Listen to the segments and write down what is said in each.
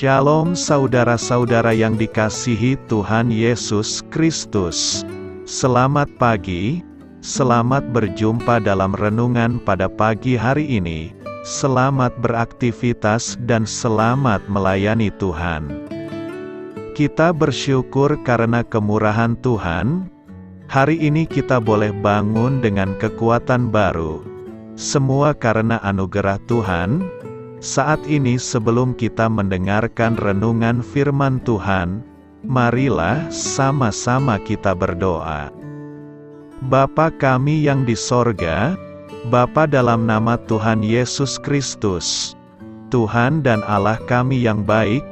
Shalom saudara-saudara yang dikasihi Tuhan Yesus Kristus. Selamat pagi, selamat berjumpa dalam renungan pada pagi hari ini. Selamat beraktivitas dan selamat melayani Tuhan. Kita bersyukur karena kemurahan Tuhan. Hari ini kita boleh bangun dengan kekuatan baru. Semua karena anugerah Tuhan. Saat ini sebelum kita mendengarkan renungan firman Tuhan, marilah sama-sama kita berdoa. Bapa kami yang di sorga, Bapa dalam nama Tuhan Yesus Kristus, Tuhan dan Allah kami yang baik,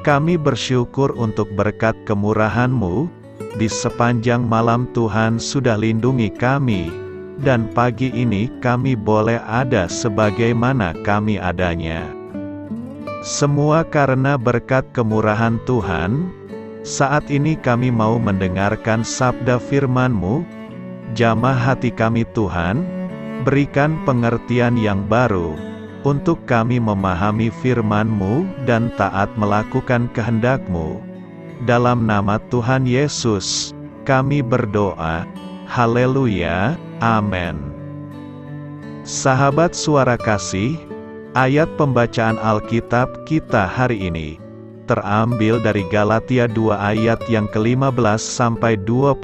kami bersyukur untuk berkat kemurahan-Mu, di sepanjang malam Tuhan sudah lindungi kami, dan pagi ini kami boleh ada sebagaimana kami adanya. Semua karena berkat kemurahan Tuhan. Saat ini kami mau mendengarkan sabda firman-Mu. Jamah hati kami Tuhan, berikan pengertian yang baru, untuk kami memahami firman-Mu dan taat melakukan kehendak-Mu. Dalam nama Tuhan Yesus, kami berdoa. Haleluya. Amin. Sahabat suara kasih, ayat pembacaan Alkitab kita hari ini terambil dari Galatia 2 ayat yang ke-15 sampai 21.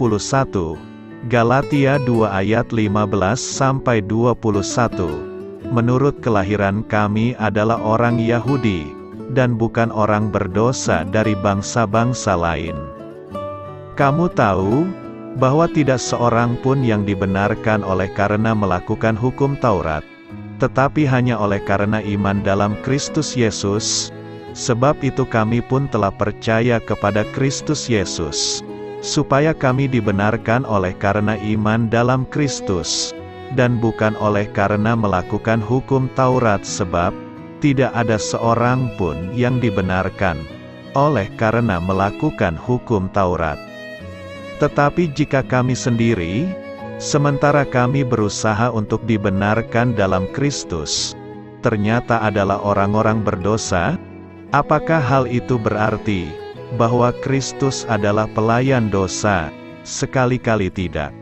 Galatia 2 ayat 15 sampai 21. Menurut kelahiran kami adalah orang Yahudi, dan bukan orang berdosa dari bangsa-bangsa lain. Kamu tahu bahwa tidak seorang pun yang dibenarkan oleh karena melakukan hukum Taurat, tetapi hanya oleh karena iman dalam Kristus Yesus. Sebab itu kami pun telah percaya kepada Kristus Yesus, supaya kami dibenarkan oleh karena iman dalam Kristus, dan bukan oleh karena melakukan hukum Taurat, sebab tidak ada seorang pun yang dibenarkan oleh karena melakukan hukum Taurat. Tetapi jika kami sendiri, sementara kami berusaha untuk dibenarkan dalam Kristus, ternyata adalah orang-orang berdosa, apakah hal itu berarti bahwa Kristus adalah pelayan dosa? Sekali-kali tidak.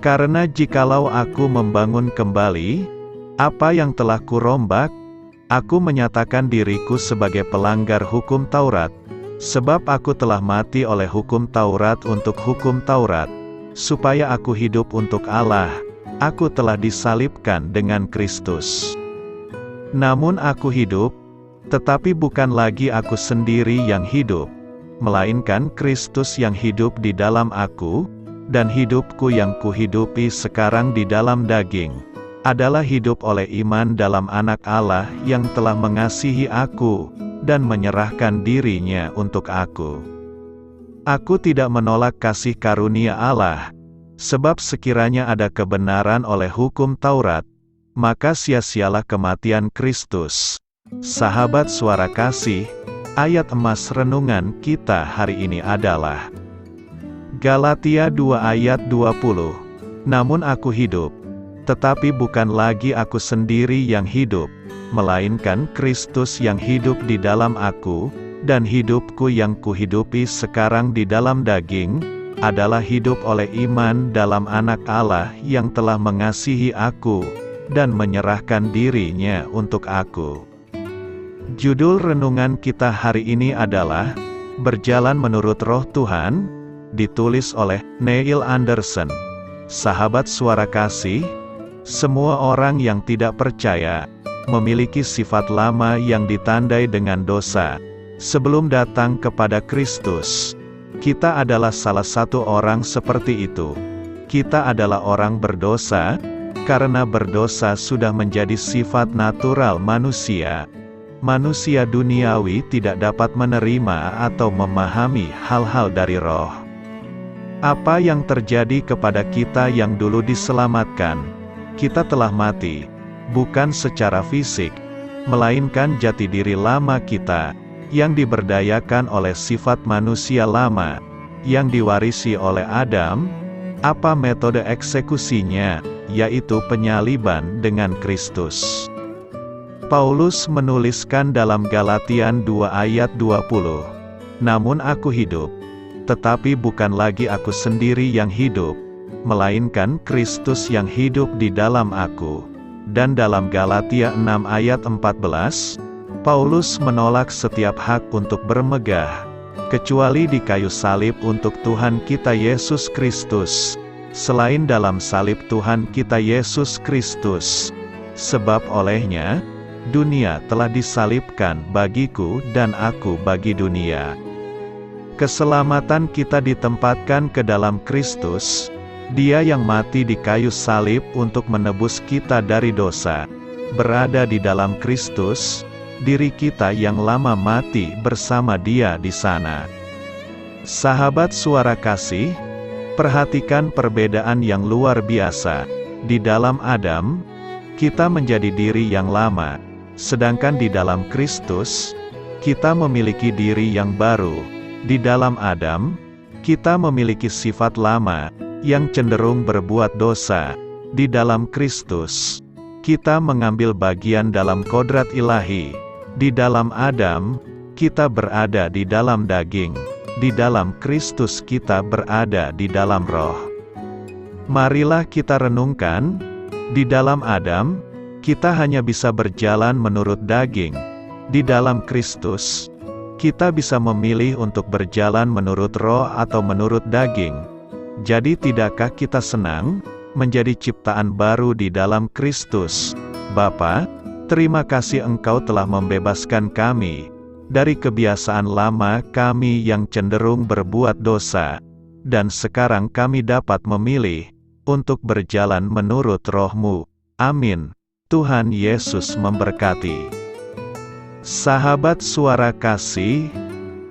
Karena jikalau aku membangun kembali apa yang telah kurombak, aku menyatakan diriku sebagai pelanggar hukum Taurat. Sebab aku telah mati oleh hukum Taurat untuk hukum Taurat, supaya aku hidup untuk Allah. Aku telah disalibkan dengan Kristus. Namun aku hidup, tetapi bukan lagi aku sendiri yang hidup, melainkan Kristus yang hidup di dalam aku, dan hidupku yang kuhidupi sekarang di dalam daging, adalah hidup oleh iman dalam Anak Allah yang telah mengasihi aku, dan menyerahkan dirinya untuk aku. Aku tidak menolak kasih karunia Allah, sebab sekiranya ada kebenaran oleh hukum Taurat, maka sia-sialah kematian Kristus. Sahabat suara kasih, ayat emas renungan kita hari ini adalah Galatia 2 ayat 20. Namun aku hidup, tetapi bukan lagi aku sendiri yang hidup, melainkan Kristus yang hidup di dalam aku, dan hidupku yang kuhidupi sekarang di dalam daging, adalah hidup oleh iman dalam Anak Allah yang telah mengasihi aku, dan menyerahkan dirinya untuk aku. Judul renungan kita hari ini adalah Berjalan Menurut Roh Tuhan, ditulis oleh Neil Anderson. Sahabat suara kasih, semua orang yang tidak percaya memiliki sifat lama yang ditandai dengan dosa. Sebelum datang kepada Kristus, kita adalah salah satu orang seperti itu. Kita adalah orang berdosa, karena berdosa sudah menjadi sifat natural manusia. Manusia duniawi tidak dapat menerima atau memahami hal-hal dari roh. Apa yang terjadi kepada kita yang dulu diselamatkan? Kita telah mati, bukan secara fisik, melainkan jati diri lama kita, yang diberdayakan oleh sifat manusia lama, yang diwarisi oleh Adam. Apa metode eksekusinya? Yaitu penyaliban dengan Kristus. Paulus menuliskan dalam Galatian 2 ayat 20, "Namun aku hidup, tetapi bukan lagi aku sendiri yang hidup, melainkan Kristus yang hidup di dalam aku." Dan dalam Galatia 6 ayat 14, Paulus menolak setiap hak untuk bermegah, kecuali di kayu salib untuk Tuhan kita Yesus Kristus. Selain dalam salib Tuhan kita Yesus Kristus, sebab olehnya, dunia telah disalibkan bagiku dan aku bagi dunia. Keselamatan kita ditempatkan ke dalam Kristus, Dia yang mati di kayu salib untuk menebus kita dari dosa. Berada di dalam Kristus, diri kita yang lama mati bersama Dia di sana. Sahabat Suara Kasih, perhatikan perbedaan yang luar biasa. Di dalam Adam, kita menjadi diri yang lama, sedangkan di dalam Kristus, kita memiliki diri yang baru. Di dalam Adam, kita memiliki sifat lama, yang cenderung berbuat dosa. Di dalam Kristus, kita mengambil bagian dalam kodrat ilahi. Di dalam Adam, kita berada di dalam daging. Di dalam Kristus kita berada di dalam roh. Marilah kita renungkan, di dalam Adam, kita hanya bisa berjalan menurut daging. Di dalam Kristus, kita bisa memilih untuk berjalan menurut roh atau menurut daging. Jadi tidakkah kita senang menjadi ciptaan baru di dalam Kristus? Bapa, terima kasih Engkau telah membebaskan kami dari kebiasaan lama kami yang cenderung berbuat dosa, dan sekarang kami dapat memilih untuk berjalan menurut roh-Mu. Amin. Tuhan Yesus memberkati. Sahabat Suara Kasih,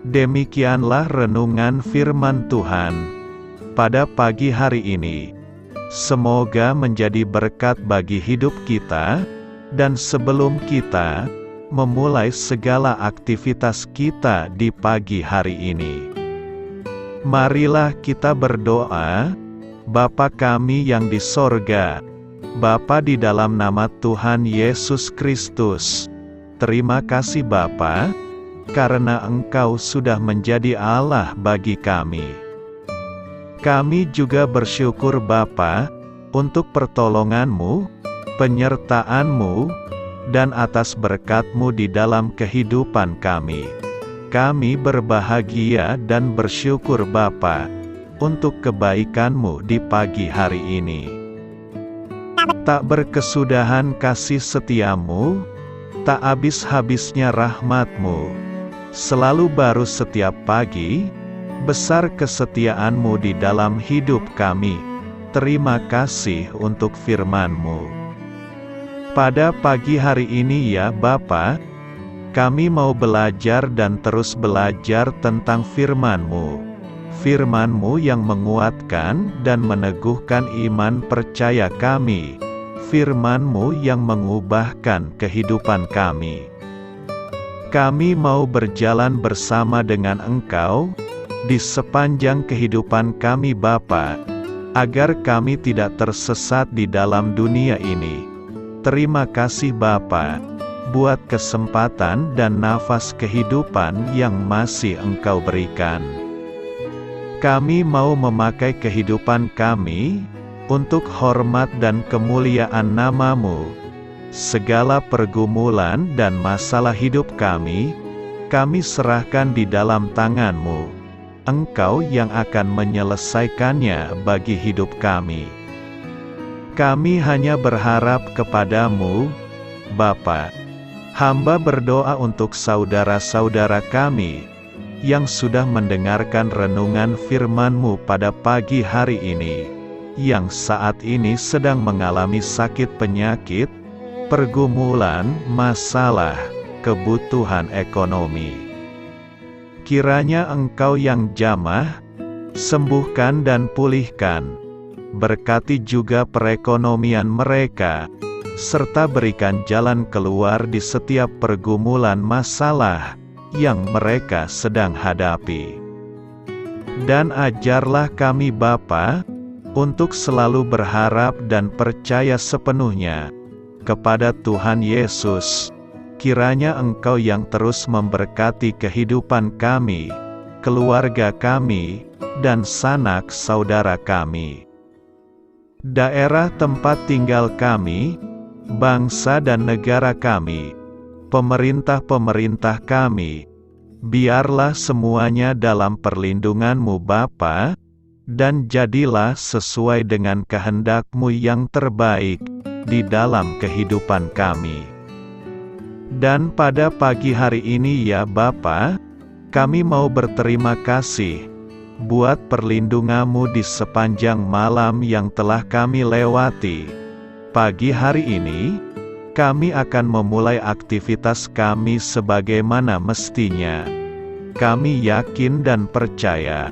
demikianlah renungan firman Tuhan pada pagi hari ini. Semoga menjadi berkat bagi hidup kita, dan sebelum kita memulai segala aktivitas kita di pagi hari ini, marilah kita berdoa. Bapa kami yang di sorga, Bapa di dalam nama Tuhan Yesus Kristus, terima kasih Bapa, karena Engkau sudah menjadi Allah bagi kami. Kami juga bersyukur Bapa, untuk pertolongan-Mu, penyertaan-Mu, dan atas berkat-Mu di dalam kehidupan kami. Kami berbahagia dan bersyukur Bapa, untuk kebaikan-Mu di pagi hari ini. Tak berkesudahan kasih setia-Mu, tak habis-habisnya rahmat-Mu. Selalu baru setiap pagi, besar kesetiaan-Mu di dalam hidup kami. Terima kasih untuk firman-Mu. Pada pagi hari ini ya Bapa, kami mau belajar dan terus belajar tentang firman-Mu. Firman-Mu yang menguatkan dan meneguhkan iman percaya kami. Firman-Mu yang mengubahkan kehidupan kami. Kami mau berjalan bersama dengan Engkau di sepanjang kehidupan kami Bapa, agar kami tidak tersesat di dalam dunia ini. Terima kasih Bapa, buat kesempatan dan nafas kehidupan yang masih Engkau berikan. Kami mau memakai kehidupan kami untuk hormat dan kemuliaan nama-Mu. Segala pergumulan dan masalah hidup kami serahkan di dalam tangan-Mu. Engkau yang akan menyelesaikannya bagi hidup kami. Kami hanya berharap kepada-Mu, Bapa. Hamba berdoa untuk saudara-saudara kami yang sudah mendengarkan renungan firman-Mu pada pagi hari ini, yang saat ini sedang mengalami sakit penyakit, pergumulan, masalah, kebutuhan ekonomi. Kiranya Engkau yang jamah, sembuhkan dan pulihkan. Berkati juga perekonomian mereka, serta berikan jalan keluar di setiap pergumulan masalah yang mereka sedang hadapi. Dan ajarlah kami Bapa, untuk selalu berharap dan percaya sepenuhnya kepada Tuhan Yesus, Kiranya Engkau yang terus memberkati kehidupan kami, keluarga kami, dan sanak saudara kami. Daerah tempat tinggal kami, bangsa dan negara kami, pemerintah-pemerintah kami, biarlah semuanya dalam perlindungan-Mu Bapa, dan jadilah sesuai dengan kehendak-Mu yang terbaik di dalam kehidupan kami. Dan pada pagi hari ini ya Bapa, kami mau berterima kasih buat perlindungan-Mu di sepanjang malam yang telah kami lewati. Pagi hari ini, kami akan memulai aktivitas kami sebagaimana mestinya. Kami yakin dan percaya,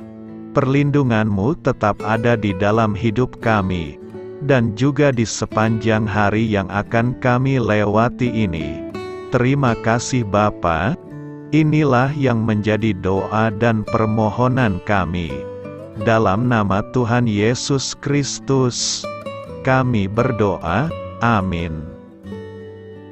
perlindungan-Mu tetap ada di dalam hidup kami, dan juga di sepanjang hari yang akan kami lewati ini. Terima kasih Bapa. Inilah yang menjadi doa dan permohonan kami. Dalam nama Tuhan Yesus Kristus, kami berdoa. Amin.